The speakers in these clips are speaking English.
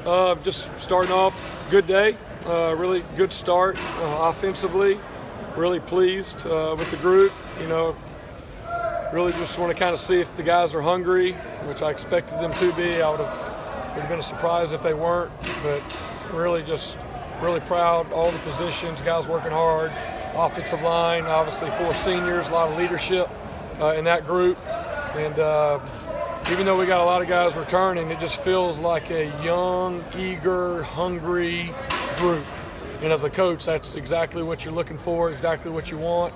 Just starting off, good day, really good start offensively. Really pleased with the group. Really just want to kind of see if the guys are hungry, which I expected them to be. It would have been a surprise if they weren't, but really just really proud. All the positions, guys working hard. Offensive line, obviously 4 seniors, a lot of leadership in that group, and even though we got a lot of guys returning, it just feels like a young, eager, hungry group. And as a coach, that's exactly what you're looking for, exactly what you want.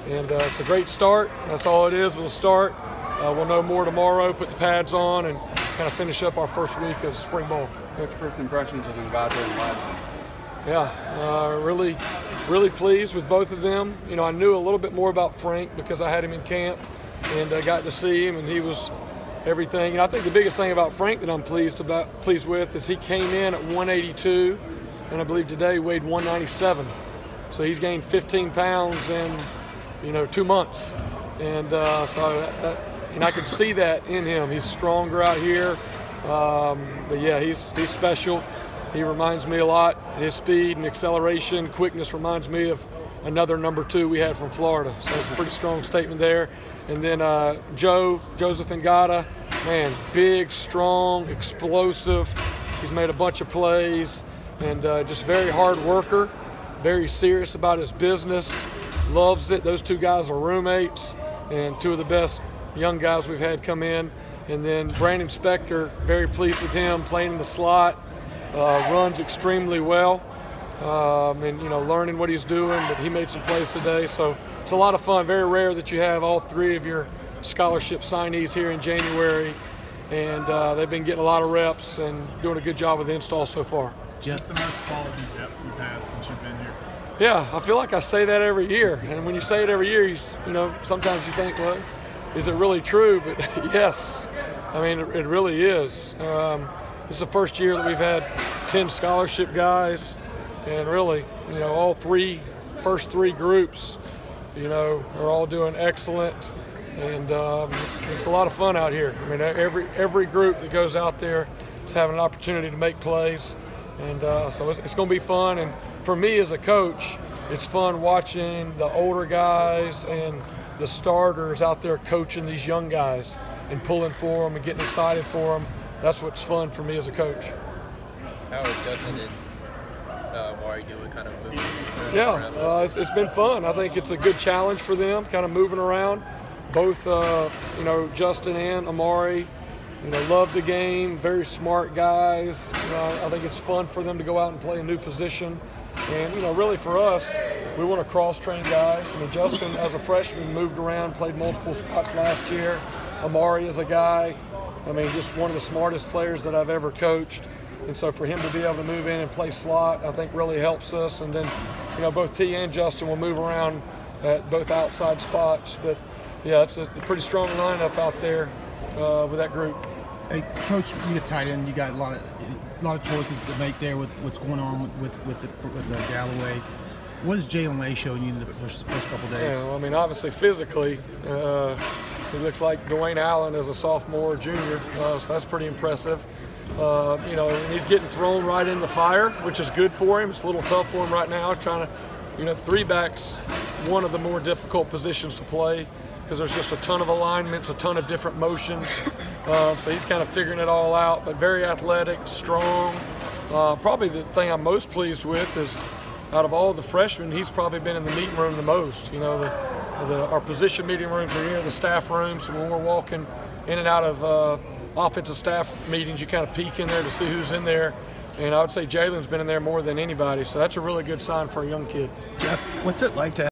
And it's a great start. That's all it is a start. We'll know more tomorrow, put the pads on, and kind of finish up our first week of spring ball. Coach, first impressions of them about their lives? Yeah, really pleased with both of them. I knew a little bit more about Frank because I had him in camp and I got to see him, and he was everything. I think the biggest thing about Frank that I'm pleased with is he came in at 182, and I believe today weighed 197. So he's gained 15 pounds in 2 months, and I could see that in him. He's stronger out here, but yeah, he's special. He reminds me a lot. His speed and acceleration, quickness reminds me of another number 2 we had from Florida. So it's a pretty strong statement there. And then Joseph Ngata, man, big, strong, explosive. He's made a bunch of plays, and just very hard worker, very serious about his business, loves it. Those 2 guys are roommates and 2 of the best young guys we've had come in. And then Brandon Spector, very pleased with him, playing in the slot. Runs extremely well, and learning what he's doing, but he made some plays today, so it's a lot of fun. Very rare that you have all 3 of your scholarship signees here in January, and they've been getting a lot of reps and doing a good job with the install so far. Just the most quality depth you've had since you've been here. Yeah, I feel like I say that every year, and when you say it every year, sometimes you think, well, is it really true? But yes, I mean, it really is. This is the first year that we've had 10 scholarship guys, and really, all first three groups, are all doing excellent, and it's a lot of fun out here. I mean, every group that goes out there is having an opportunity to make plays, and so it's going to be fun. And for me as a coach, it's fun watching the older guys and the starters out there coaching these young guys and pulling for them and getting excited for them. That's what's fun for me as a coach. How is Justin and Mari doing, kind of moving around? Yeah, it's been fun. I think it's a good challenge for them, kind of moving around. Both, Justin and Amari, love the game, very smart guys. I think it's fun for them to go out and play a new position. And, really for us, we want to cross-train guys. I mean, Justin, as a freshman, moved around, played multiple spots last year. Amari is a guy, just one of the smartest players that I've ever coached. And so for him to be able to move in and play slot, I think really helps us. And then, both T and Justin will move around at both outside spots. But, yeah, it's a pretty strong lineup out there with that group. Hey, Coach, you get tight end. You got a lot of choices to make there with what's going on with the Galloway. What has Jalen Lay shown you in the first couple days? Yeah, well, obviously physically, he looks like Dwayne Allen as a sophomore or junior, so that's pretty impressive. He's getting thrown right in the fire, which is good for him. It's a little tough for him right now, trying to, 3-back's one of the more difficult positions to play because there's just a ton of alignments, a ton of different motions. So he's kind of figuring it all out, but very athletic, strong. Probably the thing I'm most pleased with is out of all the freshmen, he's probably been in the meeting room the most. Our position meeting rooms are near the staff room, so when we're walking in and out of offensive staff meetings, you kind of peek in there to see who's in there. And I would say Jalen's been in there more than anybody, so that's a really good sign for a young kid. Jeff, what's it like to